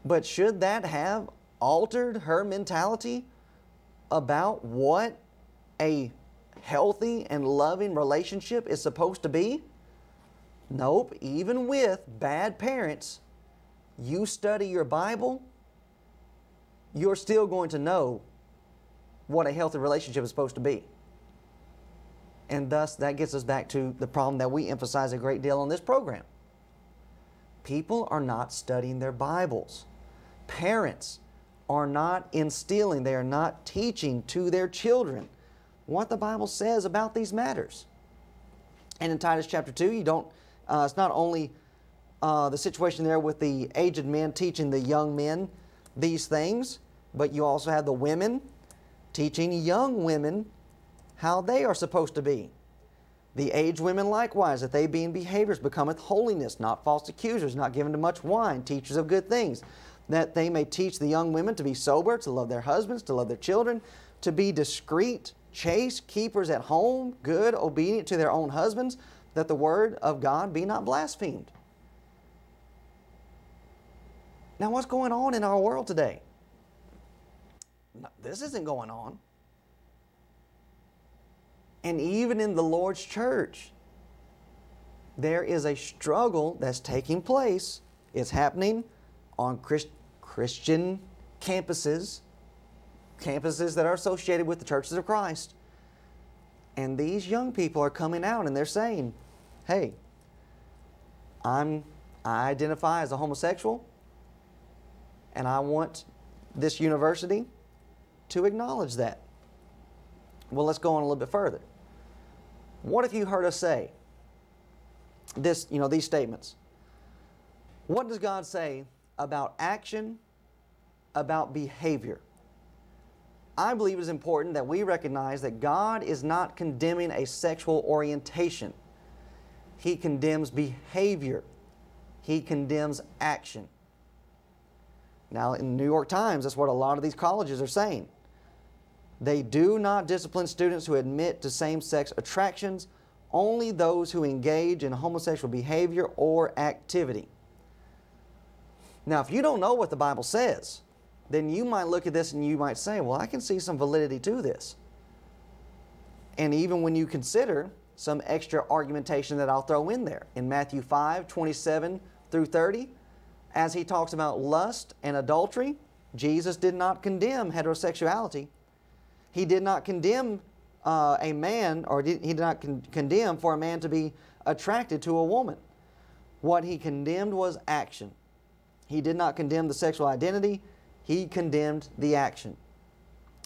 But should that have altered her mentality about what a healthy and loving relationship is supposed to be? Nope. Even with bad parents, you study your Bible, you're still going to know what a healthy relationship is supposed to be. And thus, that gets us back to the problem that we emphasize a great deal on this program. People are not studying their Bibles. Parents are not instilling, they are not teaching to their children what the Bible says about these matters. And in Titus chapter 2, it's not only the situation there with the aged men teaching the young men these things, but you also have the women teaching young women how they are supposed to be. The aged women likewise, that they being behaviors becometh holiness, not false accusers, not given to much wine, teachers of good things, that they may teach the young women to be sober, to love their husbands, to love their children, to be discreet, chaste, keepers at home, good, obedient to their own husbands, that the word of God be not blasphemed. Now, what's going on in our world today? No, this isn't going on. And even in the Lord's church, there is a struggle that's taking place. It's happening on Christian campuses that are associated with the churches of Christ. And these young people are coming out and they're saying, hey, I identify as a homosexual, and I want this university to acknowledge that. Well, let's go on a little bit further. What if you heard us say these statements? What does God say about action, about behavior? I believe it is important that we recognize that God is not condemning a sexual orientation. He condemns behavior. He condemns action. Now, in the New York Times, that's what a lot of these colleges are saying. They do not discipline students who admit to same-sex attractions, only those who engage in homosexual behavior or activity. Now, if you don't know what the Bible says, then you might look at this and you might say, well, I can see some validity to this. And even when you consider some extra argumentation that I'll throw in there. In Matthew 5:27 through 30, as he talks about lust and adultery, Jesus did not condemn heterosexuality. He did not condemn a man, or he did not condemn for a man to be attracted to a woman. What he condemned was action. He did not condemn the sexual identity. He condemned the action.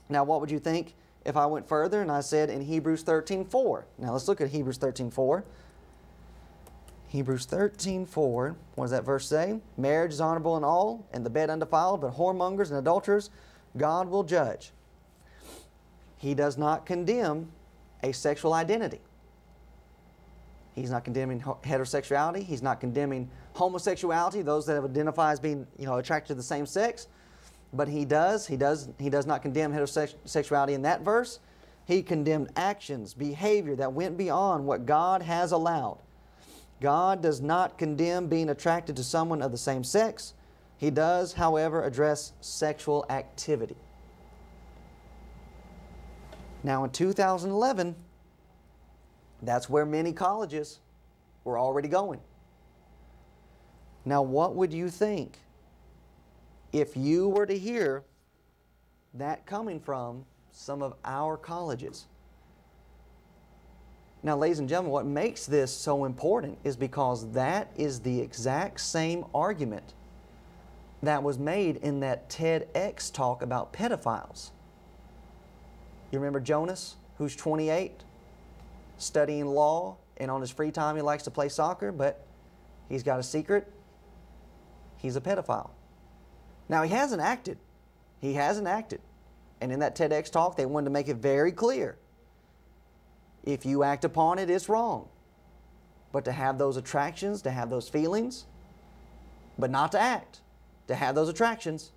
Now, what would you think if I went further and I said in Hebrews 13:4? Now, let's look at Hebrews 13:4. Hebrews 13:4. What does that verse say? Marriage is honorable in all, and the bed undefiled, but whoremongers and adulterers God will judge. He does not condemn a sexual identity. He's not condemning heterosexuality. He's not condemning homosexuality, those that have identified as being, attracted to the same sex. But he does not condemn heterosexuality in that verse. He condemned actions, behavior that went beyond what God has allowed. God does not condemn being attracted to someone of the same sex. He does, however, address sexual activity. Now in 2011, that's where many colleges were already going. Now what would you think if you were to hear that coming from some of our colleges? Now, ladies and gentlemen, what makes this so important is because that is the exact same argument that was made in that TEDx talk about pedophiles. You remember Jonas, who's 28, studying law, and on his free time he likes to play soccer, but he's got a secret. He's a pedophile. Now, he hasn't acted. He hasn't acted. And in that TEDx talk, they wanted to make it very clear. If you act upon it, it's wrong. But to have those attractions, to have those feelings, but not to act, to have those attractions,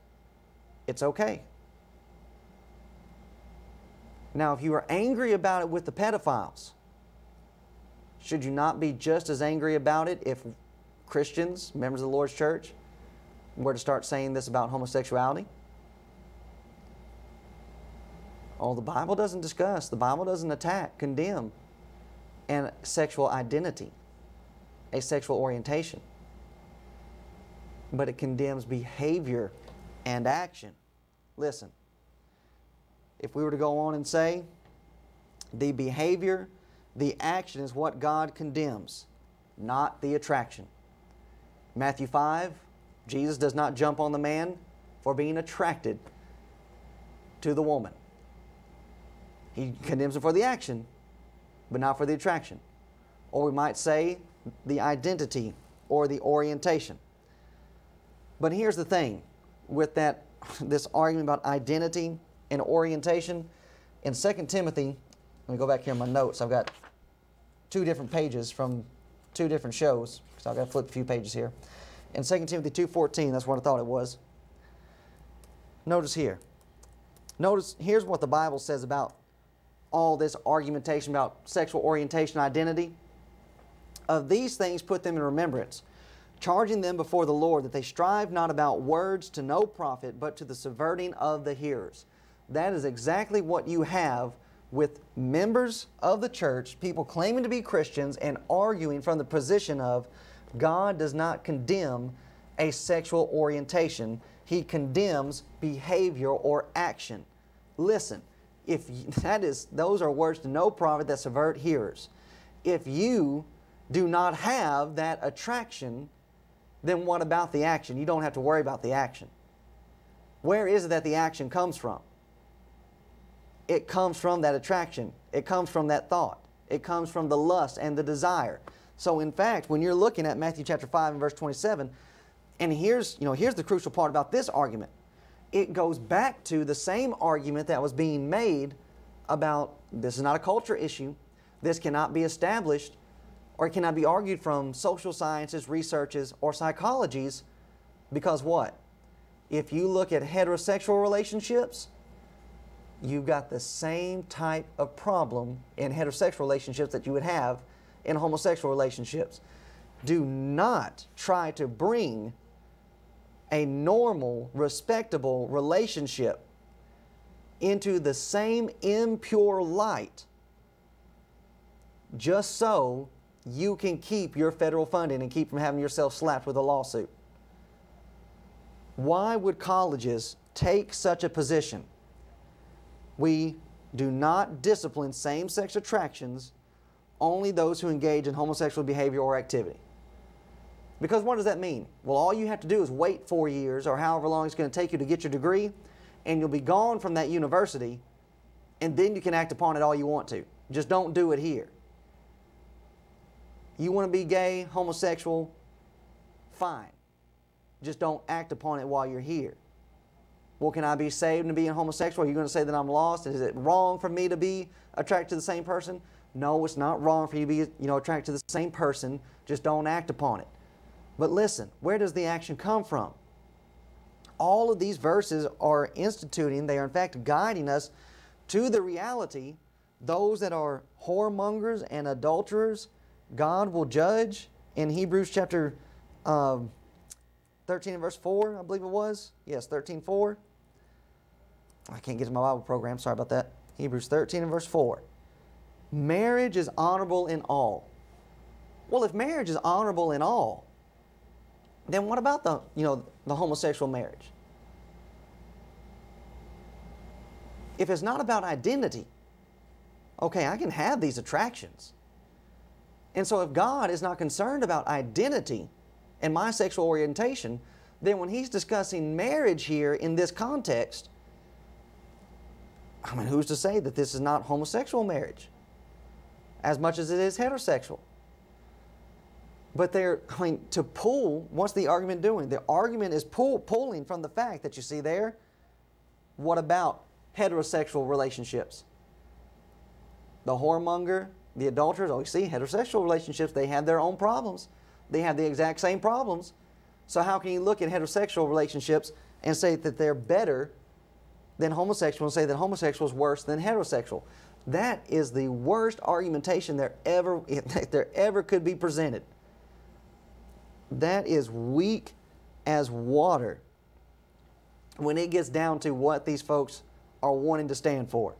it's okay. Now, if you are angry about it with the pedophiles, should you not be just as angry about it if Christians, members of the Lord's church, were to start saying this about homosexuality? Oh, the Bible doesn't discuss, the Bible doesn't attack, condemn a sexual identity, a sexual orientation. But it condemns behavior and action. Listen, if we were to go on and say the behavior, the action is what God condemns, not the attraction. Matthew 5, Jesus does not jump on the man for being attracted to the woman. He condemns him for the action, but not for the attraction. Or we might say the identity or the orientation. But here's the thing with this argument about identity and orientation. In 2 Timothy, let me go back here in my notes. I've got 2 different pages from 2 different shows, so I've got to flip a few pages here. In 2 Timothy 2:14, that's what I thought it was. Notice here. Notice, here's what the Bible says about all this argumentation about sexual orientation identity. Of these things put them in remembrance, charging them before the Lord that they strive not about words to no profit, but to the subverting of the hearers. That is exactly what you have with members of the church, people claiming to be Christians and arguing from the position of God does not condemn a sexual orientation. He condemns behavior or action. Listen, those are words to no profit that subvert hearers. If you do not have that attraction, then what about the action? You don't have to worry about the action. Where is it that the action comes from? It comes from that attraction. It comes from that thought. It comes from the lust and the desire. So in fact, when you're looking at Matthew chapter 5 and verse 27, and here's the crucial part about this argument. It goes back to the same argument that was being made about this is not a culture issue. This cannot be established or it cannot be argued from social sciences, researches, or psychologies because what? If you look at heterosexual relationships, you've got the same type of problem in heterosexual relationships that you would have in homosexual relationships. Do not try to bring a normal, respectable relationship into the same impure light just so you can keep your federal funding and keep from having yourself slapped with a lawsuit. Why would colleges take such a position? We do not discipline same-sex attractions, only those who engage in homosexual behavior or activity. Because what does that mean? Well, all you have to do is wait 4 years or however long it's going to take you to get your degree, and you'll be gone from that university, and then you can act upon it all you want to. Just don't do it here. You want to be gay, homosexual, fine. Just don't act upon it while you're here. Well, can I be saved and being homosexual? Are you going to say that I'm lost? Is it wrong for me to be attracted to the same person? No, it's not wrong for you to be, attracted to the same person. Just don't act upon it. But listen, where does the action come from? All of these verses are instituting, they are in fact guiding us to the reality, those that are whoremongers and adulterers, God will judge in Hebrews chapter 13 and verse 4, I believe it was. Yes, 13:4. I can't get to my Bible program, sorry about that. Hebrews 13 and verse 4. Marriage is honorable in all. Well, if marriage is honorable in all, then what about the homosexual marriage? If it's not about identity, okay, I can have these attractions. And so if God is not concerned about identity and my sexual orientation, then when He's discussing marriage here in this context, I mean, who's to say that this is not homosexual marriage as much as it is heterosexual? But to pull, what's the argument doing? The argument is pulling from the fact that you see there, what about heterosexual relationships? The whoremonger, the adulterers, oh, you see, heterosexual relationships, they have their own problems. They have the exact same problems. So how can you look at heterosexual relationships and say that they're better than homosexual and say that homosexual is worse than heterosexual? That is the worst argumentation there ever could be presented. That is weak as water when it gets down to what these folks are wanting to stand for.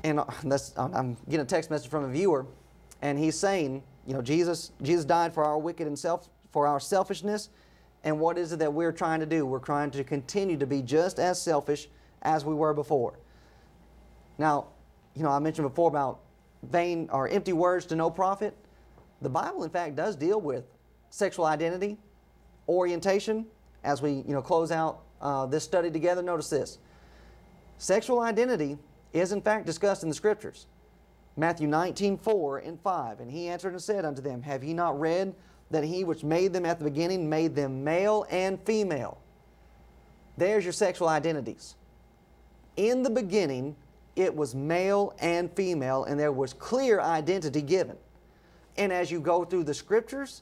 And I'm getting a text message from a viewer, and he's saying, Jesus died for our wicked and for our selfishness. And what is it that we're trying to do? We're trying to continue to be just as selfish as we were before. Now, I mentioned before about vain or empty words to no profit. The Bible, in fact, does deal with sexual identity, orientation. As we, close out this study together, notice this. Sexual identity is in fact discussed in the Scriptures. Matthew 19:4 and 5. And He answered and said unto them, Have ye not read that He which made them at the beginning made them male and female? There's your sexual identities. In the beginning, it was male and female, and there was clear identity given. And as you go through the Scriptures,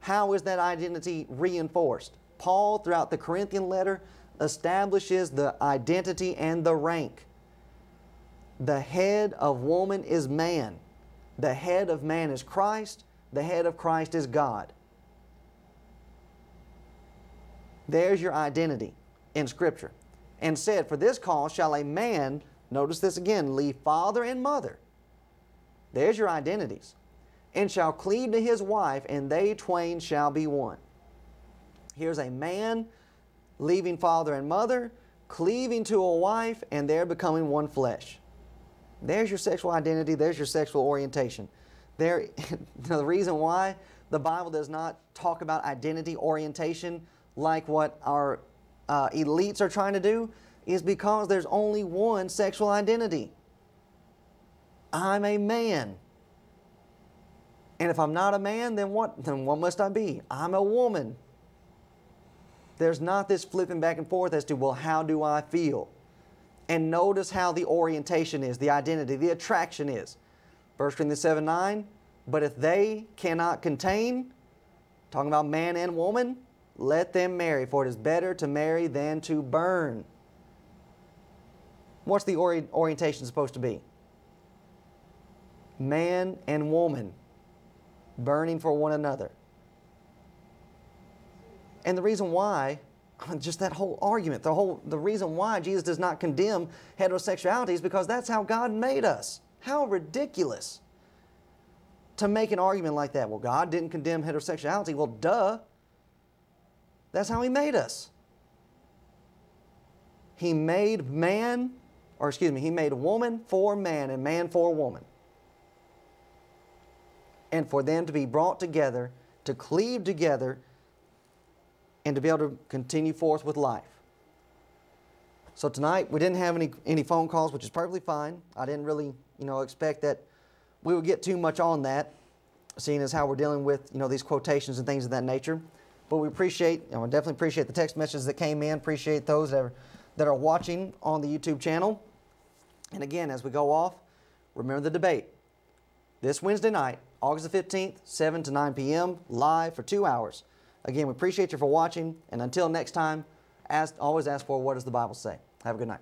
how is that identity reinforced? Paul, throughout the Corinthian letter, establishes the identity and the rank. The head of woman is man. The head of man is Christ. The head of Christ is God. There's your identity in Scripture. And said, For this cause shall a man, notice this again, leave father and mother. There's your identities. And shall cleave to his wife, and they twain shall be one. Here's a man leaving father and mother, cleaving to a wife, and they're becoming one flesh. There's your sexual identity. There's your sexual orientation. The reason why the Bible does not talk about identity orientation like what our elites are trying to do is because there's only one sexual identity. I'm a man. And if I'm not a man, then what must I be? I'm a woman. There's not this flipping back and forth as to, well, how do I feel? And notice how the orientation is, the identity, the attraction is. 1 Corinthians 7:9, but if they cannot contain, talking about man and woman, let them marry, for it is better to marry than to burn. What's the orientation supposed to be? Man and woman burning for one another. And the reason why, just that whole argument, the reason why Jesus does not condemn heterosexuality is because that's how God made us. How ridiculous to make an argument like that. Well, God didn't condemn heterosexuality. Well, duh. That's how He made us. He made He made woman for man and man for woman. And for them to be brought together, to cleave together, and to be able to continue forth with life. So tonight we didn't have any phone calls, which is perfectly fine. I didn't really, expect that we would get too much on that, seeing as how we're dealing with, these quotations and things of that nature. But we appreciate, I definitely appreciate the text messages that came in. Appreciate those that are watching on the YouTube channel. And again, as we go off, remember the debate. This Wednesday night, August the 15th, 7 to 9 p.m., live for 2 hours. Again, we appreciate you for watching. And until next time, always ask for, what does the Bible say? Have a good night.